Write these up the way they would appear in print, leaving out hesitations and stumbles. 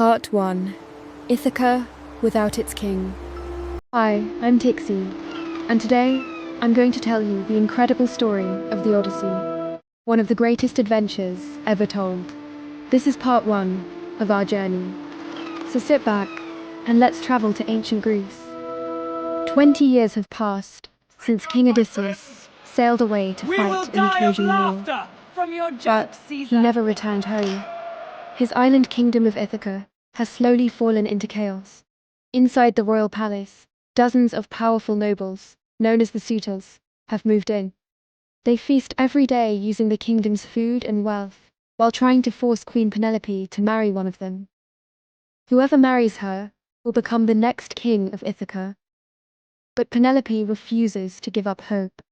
Part 1. Ithaca without its king. Hi, I'm Tixi, and today I'm going to tell you the incredible story of the Odyssey, one of the greatest adventures ever told. This is part 1 of our journey. So sit back and let's travel to ancient Greece. 20 years have passed since King Odysseus sailed away to fight in the Trojan War, but he never returned home. His island kingdom of Ithaca has slowly fallen into chaos. Inside the royal palace, dozens of powerful nobles, known as the suitors, have moved in. They feast every day using the kingdom's food and wealth, while trying to force Queen Penelope to marry one of them. Whoever marries her will become the next king of Ithaca. But Penelope refuses to give up hope.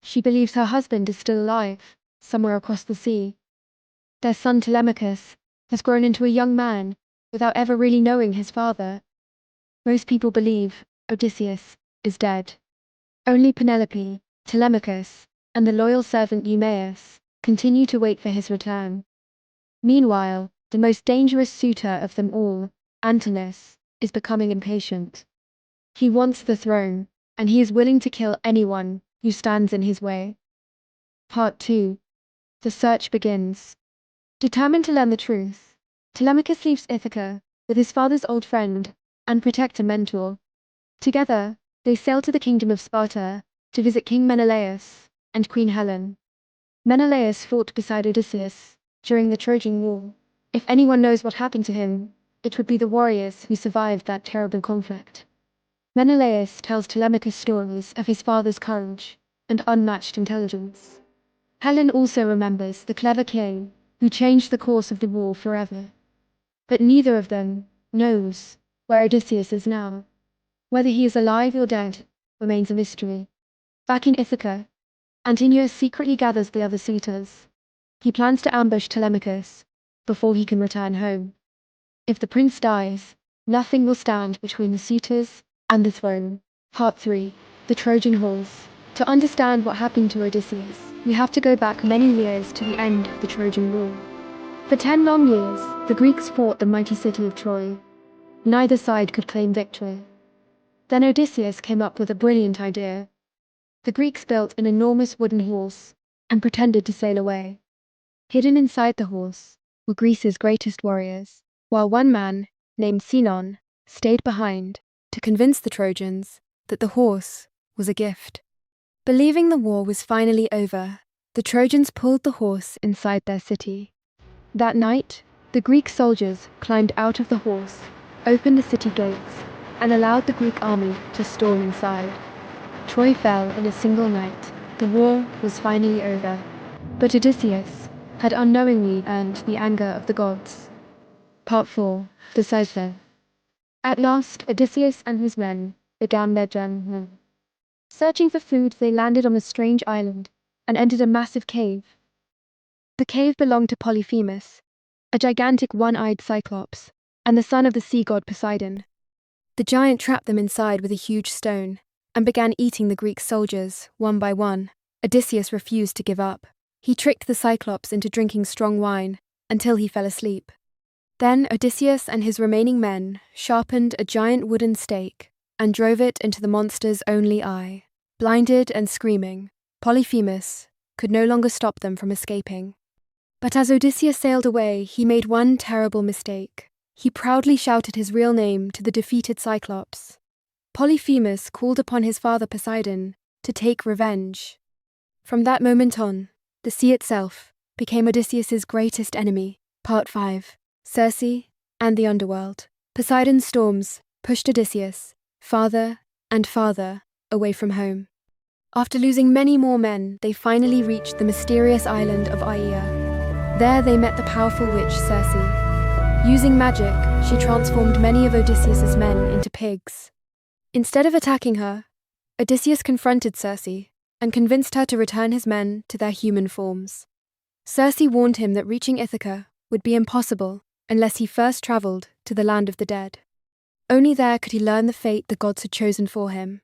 She believes her husband is still alive, somewhere across the sea. Their son Telemachus has grown into a young man without ever really knowing his father. Most people believe Odysseus is dead. Only Penelope, Telemachus, and the loyal servant Eumaeus continue to wait for his return. Meanwhile, the most dangerous suitor of them all, Antinous, is becoming impatient. He wants the throne, and he is willing to kill anyone who stands in his way. Part 2. The search begins. Determined to learn the truth, Telemachus leaves Ithaca with his father's old friend and protector mentor. Together, they sail to the kingdom of Sparta to visit King Menelaus and Queen Helen. Menelaus fought beside Odysseus during the Trojan War. If anyone knows what happened to him, it would be the warriors who survived that terrible conflict. Menelaus tells Telemachus stories of his father's courage and unmatched intelligence. Helen also remembers the clever king who changed the course of the war forever. But neither of them knows where Odysseus is now. Whether he is alive or dead remains a mystery. Back in Ithaca, Antinous secretly gathers the other suitors. He plans to ambush Telemachus before he can return home. If the prince dies, nothing will stand between the suitors and the throne. Part 3. The Trojan Horse. To understand what happened to Odysseus, we have to go back many years to the end of the Trojan War. For 10 long years, the Greeks fought the mighty city of Troy. Neither side could claim victory. Then Odysseus came up with a brilliant idea. The Greeks built an enormous wooden horse and pretended to sail away. Hidden inside the horse were Greece's greatest warriors, while one man, named Sinon, stayed behind to convince the Trojans that the horse was a gift. Believing the war was finally over, the Trojans pulled the horse inside their city. That night, the Greek soldiers climbed out of the horse, opened the city gates, and allowed the Greek army to storm inside. Troy fell in a single night. The war was finally over. But Odysseus had unknowingly earned the anger of the gods. Part 4. The Cyclops. At last, Odysseus and his men began their journey. Searching for food, they landed on a strange island and entered a massive cave. The cave belonged to Polyphemus, a gigantic one-eyed Cyclops, and the son of the sea god Poseidon. The giant trapped them inside with a huge stone and began eating the Greek soldiers one by one. Odysseus refused to give up. He tricked the Cyclops into drinking strong wine until he fell asleep. Then Odysseus and his remaining men sharpened a giant wooden stake and drove it into the monster's only eye. Blinded and screaming, Polyphemus could no longer stop them from escaping. But as Odysseus sailed away, he made one terrible mistake. He proudly shouted his real name to the defeated Cyclops. Polyphemus called upon his father Poseidon to take revenge. From that moment on, the sea itself became Odysseus's greatest enemy. Part 5. Circe and the Underworld. Poseidon's storms pushed Odysseus farther and farther away from home. After losing many more men, they finally reached the mysterious island of Aia. There they met the powerful witch Circe. Using magic, she transformed many of Odysseus's men into pigs. Instead of attacking her, Odysseus confronted Circe and convinced her to return his men to their human forms. Circe warned him that reaching Ithaca would be impossible unless he first traveled to the land of the dead. Only there could he learn the fate the gods had chosen for him.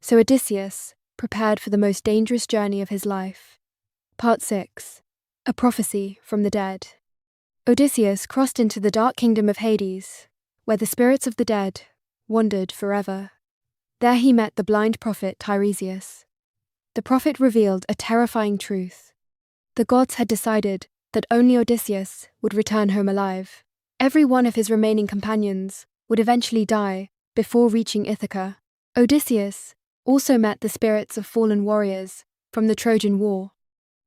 So Odysseus prepared for the most dangerous journey of his life. Part 6. A Prophecy from the Dead. Odysseus crossed into the dark kingdom of Hades, where the spirits of the dead wandered forever. There he met the blind prophet Tiresias. The prophet revealed a terrifying truth. The gods had decided that only Odysseus would return home alive. Every one of his remaining companions would eventually die before reaching Ithaca. Odysseus also met the spirits of fallen warriors from the Trojan War.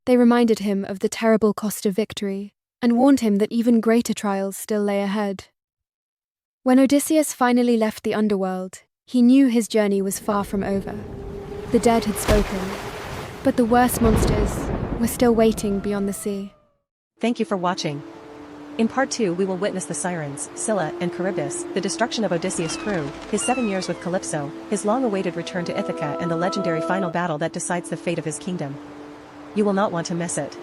They reminded him of the terrible cost of victory and warned him that even greater trials still lay ahead. When Odysseus finally left the underworld, he knew his journey was far from over. The dead had spoken, but the worst monsters were still waiting beyond the sea. Thank you for watching. In part 2 we will witness the Sirens, Scylla and Charybdis, the destruction of Odysseus' crew, his 7 years with Calypso, his long-awaited return to Ithaca and the legendary final battle that decides the fate of his kingdom. You will not want to miss it.